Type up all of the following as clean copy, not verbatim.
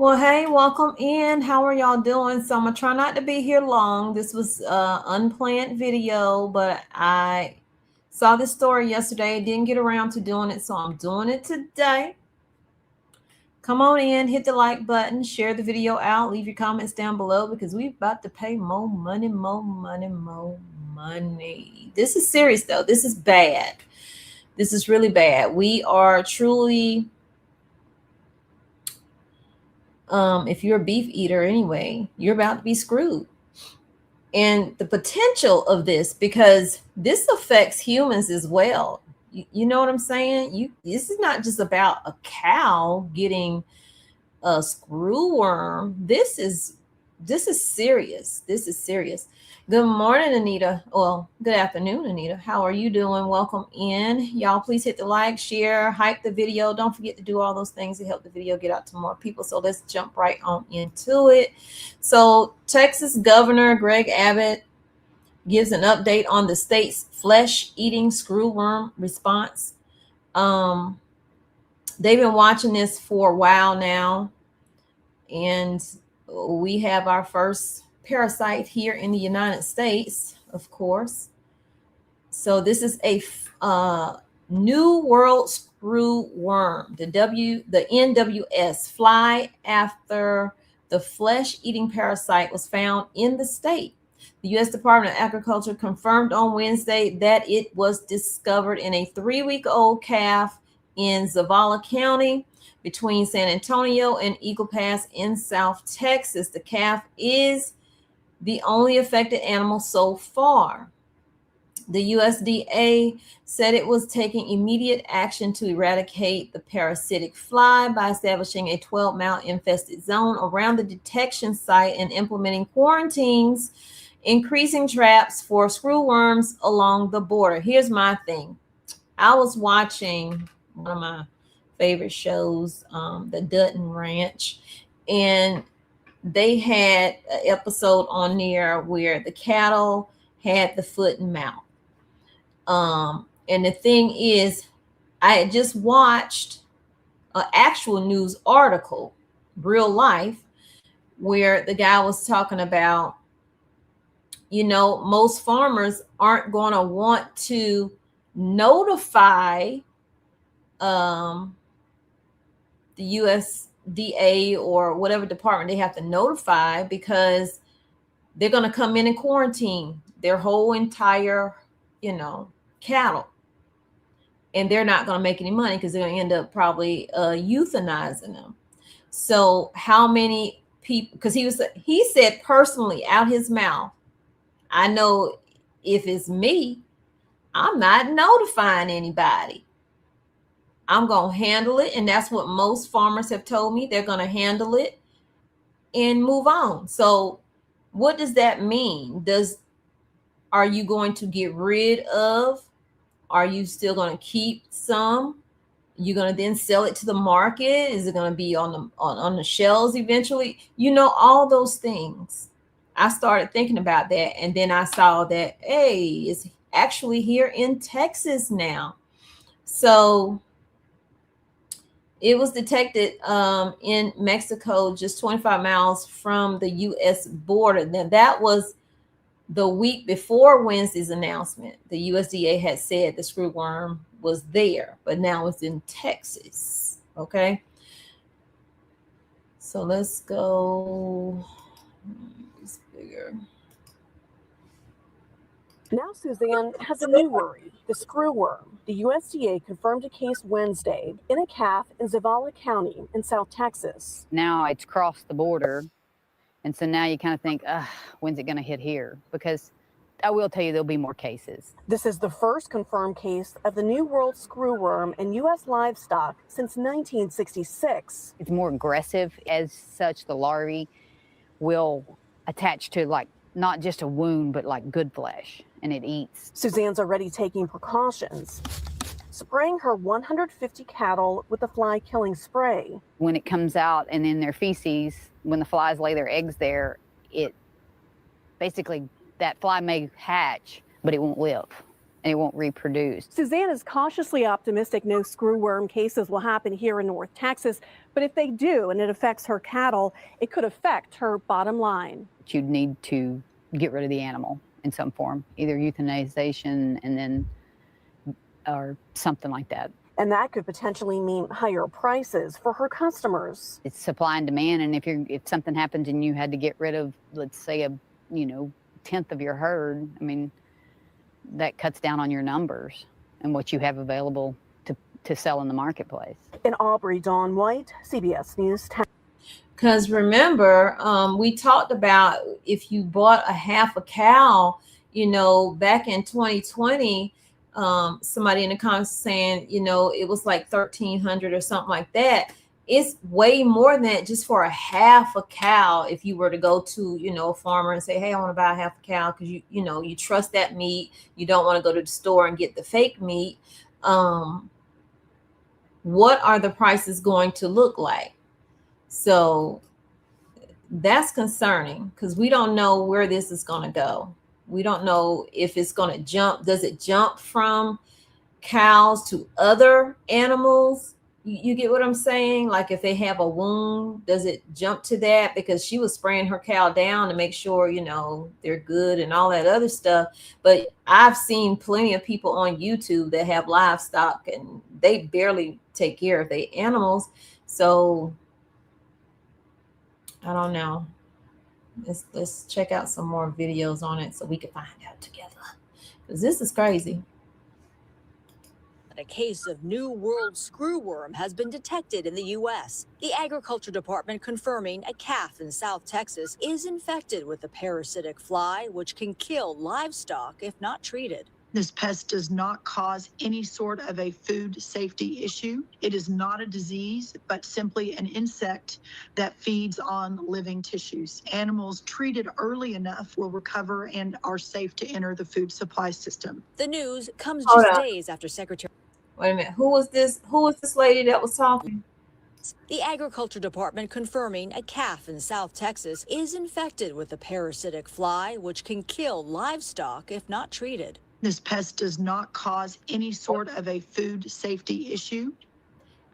Well, hey, welcome in. How are y'all doing? So I'm gonna try not to be here long. This was unplanned video, but I saw this story yesterday, didn't get around to doing it, so I'm doing it today. Come on in, hit the like button, share the video out, leave your comments down below because we're about to pay more money, more money, more money. This is serious though. This is bad. This is really bad. We are truly if you're a beef eater anyway, you're about to be screwed. And the potential of this, because this affects humans as well. You know what I'm saying? This is not just about a cow getting a screwworm. This is serious. This is serious. Good morning, Anita. Well, good afternoon, Anita. How are you doing? Welcome in. Y'all, please hit the like, share, hype the video. Don't forget to do all those things to help the video get out to more people. So let's jump right on into it. So Texas Governor Greg Abbott gives an update on the state's flesh-eating screwworm response. They've been watching this for a while now, and we have our first parasite here in the United States, of course. So this is a New World Screwworm, the NWS, fly after the flesh-eating parasite was found in the state. The U.S. Department of Agriculture confirmed on Wednesday that it was discovered in a 3-week-old calf in Zavala County between San Antonio and Eagle Pass in South Texas. The calf is the only affected animal so far. The USDA said it was taking immediate action to eradicate the parasitic fly by establishing a 12-mile infested zone around the detection site and implementing quarantines, increasing traps for screwworms along the border. Here's my thing. I was watching one of my favorite shows, the Dutton Ranch, and they had an episode on there where the cattle had the foot and mouth. And the thing is, I had just watched an actual news article, real life, where the guy was talking about, most farmers aren't going to want to notify the USDA or whatever department they have to notify, because they're going to come in and quarantine their whole entire, cattle. And they're not going to make any money because they're going to end up probably euthanizing them. So how many people, because he said personally out his mouth, I know if it's me, I'm not notifying anybody. I'm going to handle it. And that's what most farmers have told me. They're going to handle it and move on. So what does that mean? Are you going to get rid of? Are you still going to keep some? You're going to then sell it to the market? Is it going to be on the shelves eventually? All those things. I started thinking about that. And then I saw that, hey, it's actually here in Texas now. So it was detected in Mexico, just 25 miles from the U.S. border. Now, that was the week before Wednesday's announcement. The USDA had said the screwworm was there, but now it's in Texas. Okay. So let's go. It's bigger. Now Suzanne has a new worry, the screwworm. The USDA confirmed a case Wednesday in a calf in Zavala County in South Texas. Now it's crossed the border. And so now you kind of think, when's it going to hit here? Because I will tell you there'll be more cases. This is the first confirmed case of the New World screwworm in U.S. livestock since 1966. It's more aggressive. As such, the larvae will attach to not just a wound, but like good flesh, and it eats. Suzanne's already taking precautions, spraying her 150 cattle with the fly-killing spray. When it comes out and in their feces, when the flies lay their eggs there, it basically, that fly may hatch, but it won't live. and it won't reproduce. Suzanne is cautiously optimistic no screwworm cases will happen here in North Texas, but if they do and it affects her cattle, it could affect her bottom line. You'd need to get rid of the animal in some form, either euthanization and then or something like that. And that could potentially mean higher prices for her customers. It's supply and demand, and if something happened and you had to get rid of, let's say, a tenth of your herd, I mean, that cuts down on your numbers and what you have available to sell in the marketplace. In Aubrey, Dawn White, CBS News. Because remember, we talked about if you bought a half a cow, back in 2020, somebody in the comments saying, it was like 1,300 or something like that. It's way more than that just for a half a cow. If you were to go to, a farmer and say, hey, I want to buy a half a cow because you trust that meat. You don't want to go to the store and get the fake meat. What are the prices going to look like? So that's concerning because we don't know where this is going to go. We don't know if it's going to jump. Does it jump from cows to other animals? You get what I'm saying? Like if they have a wound, does it jump to that? Because she was spraying her cow down to make sure, they're good and all that other stuff. But I've seen plenty of people on YouTube that have livestock and they barely take care of their animals. So I don't know. Let's check out some more videos on it so we can find out together, because this is crazy. A case of New World screwworm has been detected in the U.S. The Agriculture Department confirming a calf in South Texas is infected with the parasitic fly, which can kill livestock if not treated. This pest does not cause any sort of a food safety issue. It is not a disease, but simply an insect that feeds on living tissues. Animals treated early enough will recover and are safe to enter the food supply system. The news comes just days after Secretary... Wait a minute. Who was this lady that was talking? The Agriculture Department confirming a calf in South Texas is infected with the parasitic fly, which can kill livestock if not treated. This pest does not cause any sort of a food safety issue.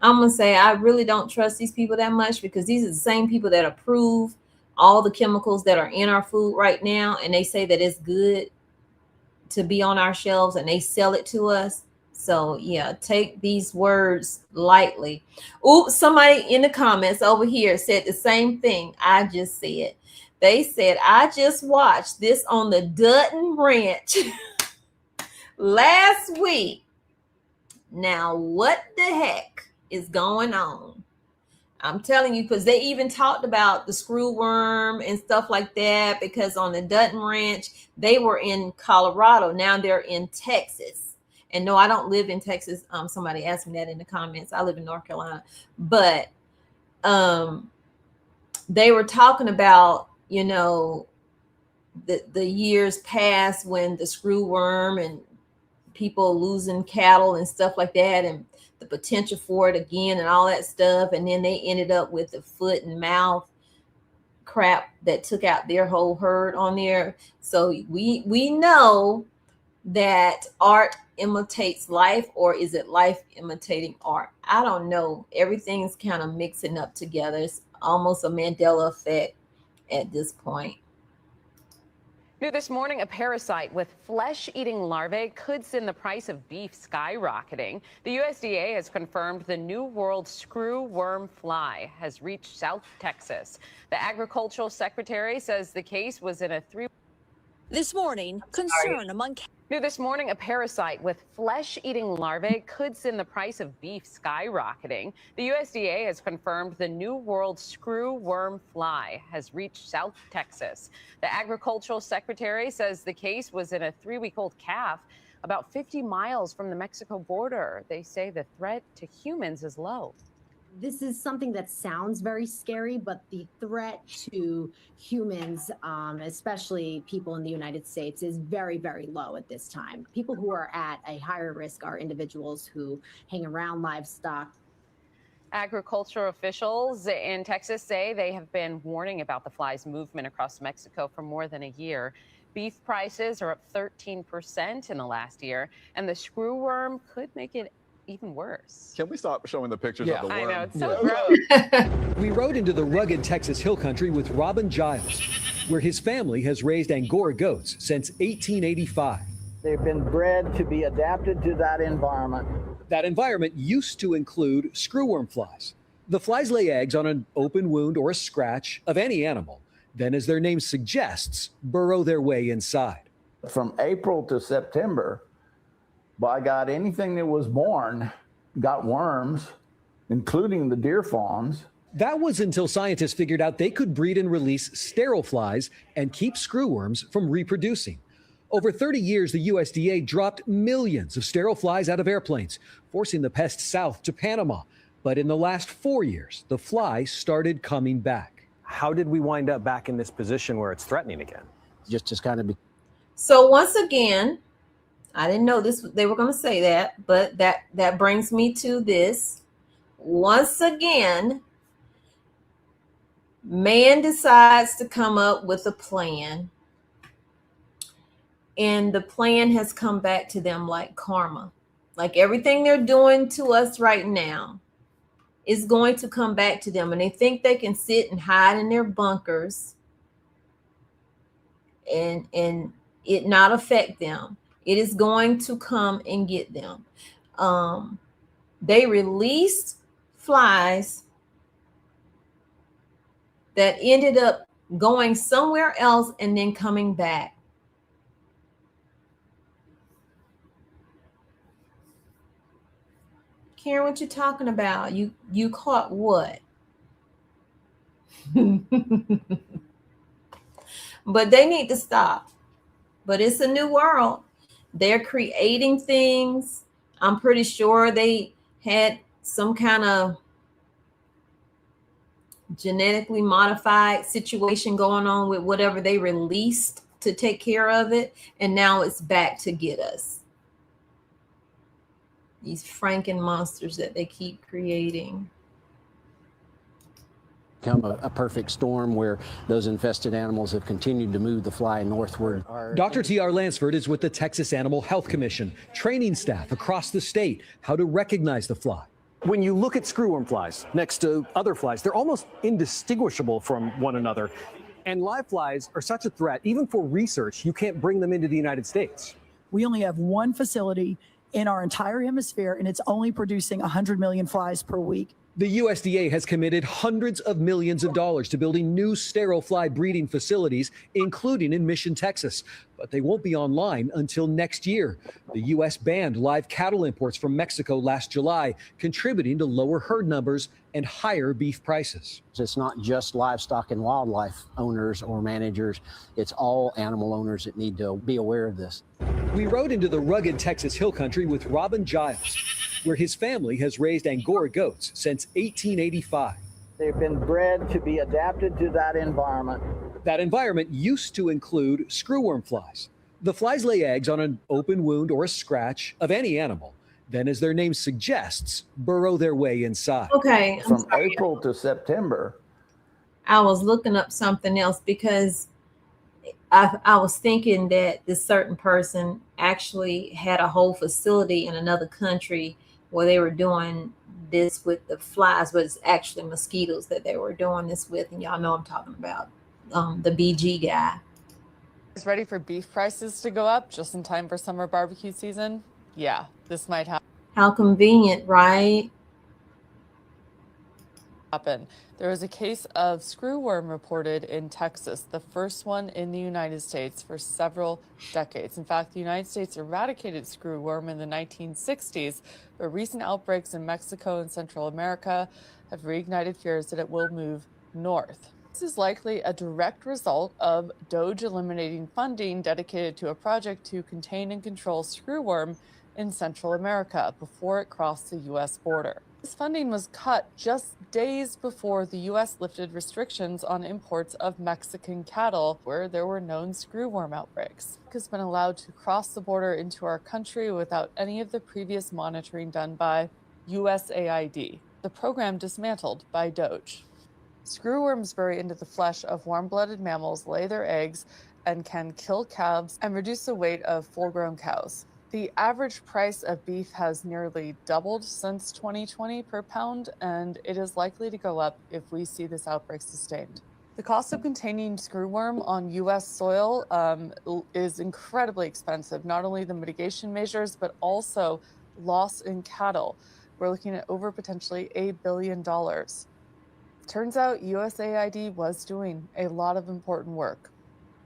I'm going to say I really don't trust these people that much, because these are the same people that approve all the chemicals that are in our food right now. And they say that it's good to be on our shelves and they sell it to us. So yeah, take these words lightly. Oops, somebody in the comments over here said the same thing I just said. They said, I just watched this on the Dutton Ranch last week. Now, what the heck is going on? I'm telling you, because they even talked about the screwworm and stuff like that, because on the Dutton Ranch, they were in Colorado. Now they're in Texas. And no, I don't live in Texas. Somebody asked me that in the comments. I live in North Carolina. But they were talking about, the years past when the screwworm and people losing cattle and stuff like that, and the potential for it again and all that stuff. And then they ended up with the foot and mouth crap that took out their whole herd on there. So we know that art imitates life, or is it life imitating art? I don't know. Everything's kind of mixing up together. It's almost a Mandela effect at this point. New this morning, a parasite with flesh-eating larvae could send the price of beef skyrocketing. The USDA has confirmed the New World screwworm fly has reached South Texas. The Agricultural Secretary says the case was in a This morning, concern among... New this morning, a parasite with flesh-eating larvae could send the price of beef skyrocketing. The USDA has confirmed the New World screwworm fly has reached South Texas. The Agricultural Secretary says the case was in a 3-week-old calf about 50 miles from the Mexico border. They say the threat to humans is low. This is something that sounds very scary, but the threat to humans, especially people in the United States, is very, very low at this time. People who are at a higher risk are individuals who hang around livestock. Agriculture officials in Texas say they have been warning about the fly's movement across Mexico for more than a year. Beef prices are up 13% in the last year, and the screwworm could make it even worse. Can we stop showing the pictures of the worm? I know, it's so gross. We rode into the rugged Texas hill country with Robin Giles, where his family has raised Angora goats since 1885. They've been bred to be adapted to that environment. That environment used to include screwworm flies. The flies lay eggs on an open wound or a scratch of any animal, then, as their name suggests, burrow their way inside. From April to September, by God, anything that was born got worms, including the deer fawns. That was until scientists figured out they could breed and release sterile flies and keep screwworms from reproducing. Over 30 years, the USDA dropped millions of sterile flies out of airplanes, forcing the pest south to Panama. But in the last 4 years, the fly started coming back. How did we wind up back in this position where it's threatening again? Just kind of. So once again, I didn't know this. They were going to say that, but that brings me to this. Once again, man decides to come up with a plan, and the plan has come back to them like karma. Like everything they're doing to us right now is going to come back to them, and they think they can sit and hide in their bunkers and it not affect them. It is going to come and get them. They released flies that ended up going somewhere else and then coming back. Karen, what you talking about? You caught what? But they need to stop. But it's a new world. They're creating things. I'm pretty sure they had some kind of genetically modified situation going on with whatever they released to take care of it. And now it's back to get us. These Franken monsters that they keep creating. Become a perfect storm where those infested animals have continued to move the fly northward. Dr. T.R. Lansford is with the Texas Animal Health Commission, training staff across the state how to recognize the fly. When you look at screwworm flies next to other flies, they're almost indistinguishable from one another. And live flies are such a threat, even for research, you can't bring them into the United States. We only have one facility in our entire hemisphere, and it's only producing 100 million flies per week. The USDA has committed hundreds of millions of dollars to building new sterile fly breeding facilities, including in Mission, Texas. But they won't be online until next year. The U.S. banned live cattle imports from Mexico last July, contributing to lower herd numbers and higher beef prices. It's not just livestock and wildlife owners or managers. It's all animal owners that need to be aware of this. We rode into the rugged Texas hill country with Robin Giles, where his family has raised Angora goats since 1885. They've been bred to be adapted to that environment. That environment used to include screwworm flies. The flies lay eggs on an open wound or a scratch of any animal, then, as their name suggests, burrow their way inside. Okay. From April to September. I was looking up something else because I was thinking that this certain person actually had a whole facility in another country where they were doing this with the flies, but it's actually mosquitoes that they were doing this with. And y'all know I'm talking about the BG guy. Is ready for beef prices to go up just in time for summer barbecue season? Yeah, this might happen. How convenient, right? There was a case of screwworm reported in Texas, the first one in the United States for several decades. In fact, the United States eradicated screwworm in the 1960s, but recent outbreaks in Mexico and Central America have reignited fears that it will move north. This is likely a direct result of DOGE eliminating funding dedicated to a project to contain and control screwworm in Central America before it crossed the U.S. border. This funding was cut just days before the U.S. lifted restrictions on imports of Mexican cattle where there were known screwworm outbreaks. It has been allowed to cross the border into our country without any of the previous monitoring done by USAID, the program dismantled by DOGE. Screwworms bury into the flesh of warm-blooded mammals, lay their eggs, and can kill calves and reduce the weight of full-grown cows. The average price of beef has nearly doubled since 2020 per pound, and it is likely to go up if we see this outbreak sustained. The cost of containing screwworm on U.S. soil is incredibly expensive, not only the mitigation measures, but also loss in cattle. We're looking at over potentially $1 billion. Turns out USAID was doing a lot of important work.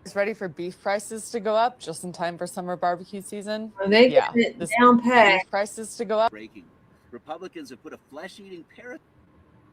Is ready for beef prices to go up just in time for summer barbecue season? Well, they got it down pat. Beef prices to go up. Breaking. Republicans have put a flesh-eating parrot.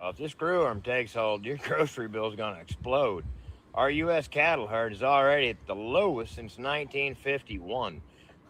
If this screwworm takes hold, your grocery bill is going to explode. Our U.S. cattle herd is already at the lowest since 1951.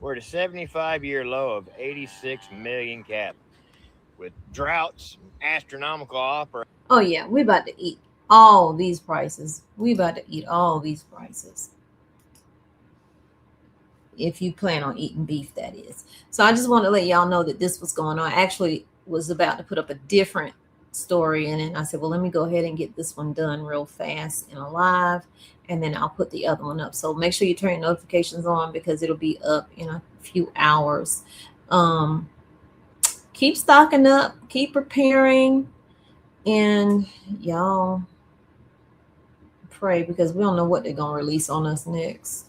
We're at a 75-year low of 86 million cattle. With droughts, astronomical operations. Oh yeah, we about to eat all these prices. We about to eat all these prices. If you plan on eating beef, that is. So I just want to let y'all know that this was going on. I actually was about to put up a different story, and then I said, well, let me go ahead and get this one done real fast and live, and then I'll put the other one up. So make sure you turn your notifications on because it'll be up in a few hours. Keep stocking up, keep preparing, and y'all pray because we don't know what they're gonna release on us next.